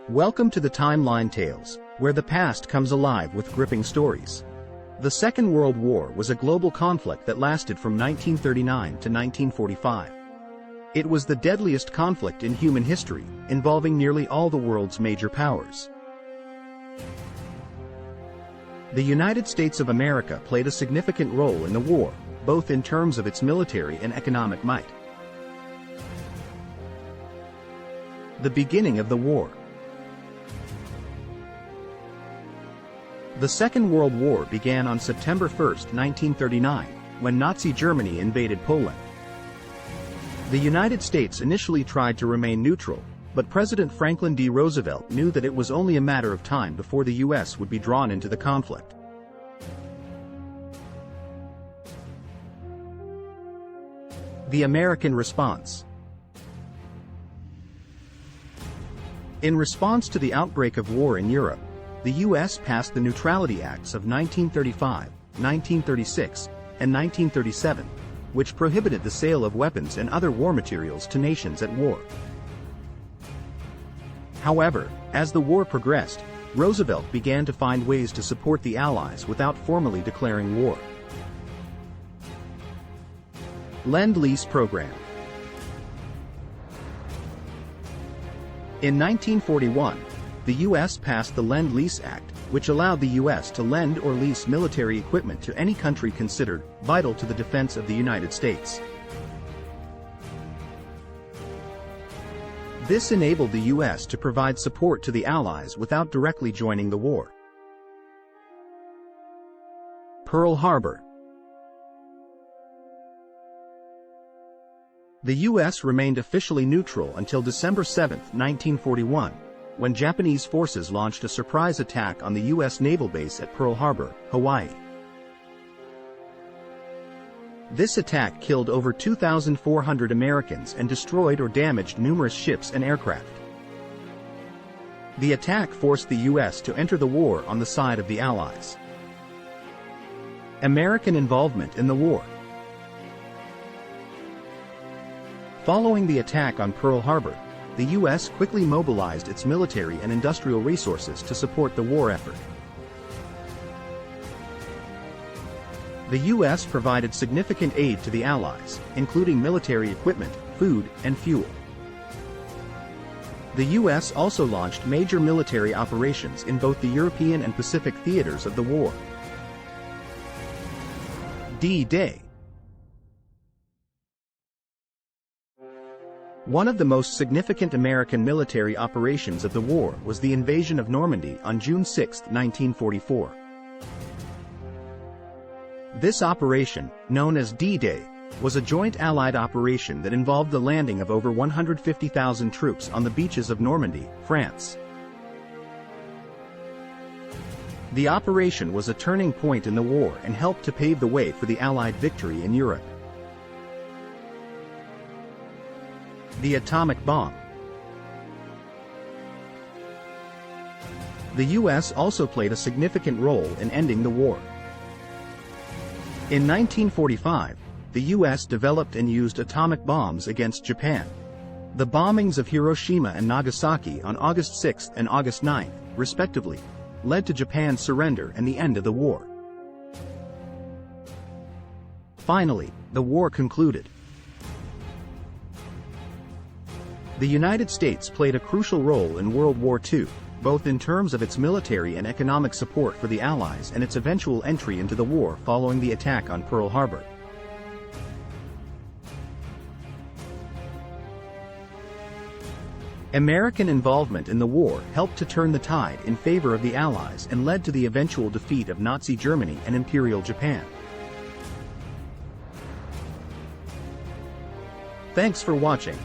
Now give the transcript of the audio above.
Welcome to the Timeline Tales, where the past comes alive with gripping stories. The Second World War was a global conflict that lasted from 1939 to 1945. It was the deadliest conflict in human history, involving nearly all the world's major powers. The United States of America played a significant role in the war, both in terms of its military and economic might. The beginning of the war. The Second World War began on September 1, 1939, when Nazi Germany invaded Poland. The United States initially tried to remain neutral, but President Franklin D. Roosevelt knew that it was only a matter of time before the U.S. would be drawn into the conflict. The American response. In response to the outbreak of war in Europe, the U.S. passed the Neutrality Acts of 1935, 1936, and 1937, which prohibited the sale of weapons and other war materials to nations at war. However, as the war progressed, Roosevelt began to find ways to support the Allies without formally declaring war. Lend-Lease Program. In 1941, the U.S. passed the Lend-Lease Act, which allowed the U.S. to lend or lease military equipment to any country considered vital to the defense of the United States. This enabled the U.S. to provide support to the Allies without directly joining the war. Pearl Harbor. The U.S. remained officially neutral until December 7, 1941, when Japanese forces launched a surprise attack on the U.S. naval base at Pearl Harbor, Hawaii. This attack killed over 2,400 Americans and destroyed or damaged numerous ships and aircraft. The attack forced the U.S. to enter the war on the side of the Allies. American involvement in the war. Following the attack on Pearl Harbor, the U.S. quickly mobilized its military and industrial resources to support the war effort. The U.S. provided significant aid to the Allies, including military equipment, food, and fuel. The U.S. also launched major military operations in both the European and Pacific theaters of the war. D-Day. One of the most significant American military operations of the war was the invasion of Normandy on June 6, 1944. This operation, known as D-Day, was a joint Allied operation that involved the landing of over 150,000 troops on the beaches of Normandy, France. The operation was a turning point in the war and helped to pave the way for the Allied victory in Europe. The atomic bomb. The U.S. also played a significant role in ending the war. In 1945, the U.S. developed and used atomic bombs against Japan. The bombings of Hiroshima and Nagasaki on August 6 and August 9, respectively, led to Japan's surrender and the end of the war. Finally, the war concluded. The United States played a crucial role in World War II, both in terms of its military and economic support for the Allies and its eventual entry into the war following the attack on Pearl Harbor. American involvement in the war helped to turn the tide in favor of the Allies and led to the eventual defeat of Nazi Germany and Imperial Japan. Thanks for watching.